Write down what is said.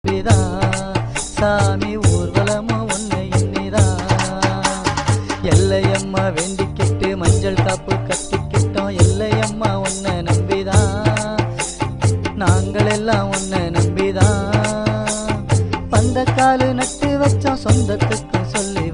சுற்றிதான் சாமி ஊர்வலமும் ஒன்று எண்ணிதான் எல்லையம்மா வேண்டிக்கிட்டு மஞ்சள் காப்பு கட்டிக்கிட்டோம் எல்லையம்மா ஒன்ன நம்பிதான் நாங்கள் எல்லாம் ஒன்ன நம்பிதான் பந்த காலு நட்டு வச்சோம் சொந்தத்துக்கும் சொல்லி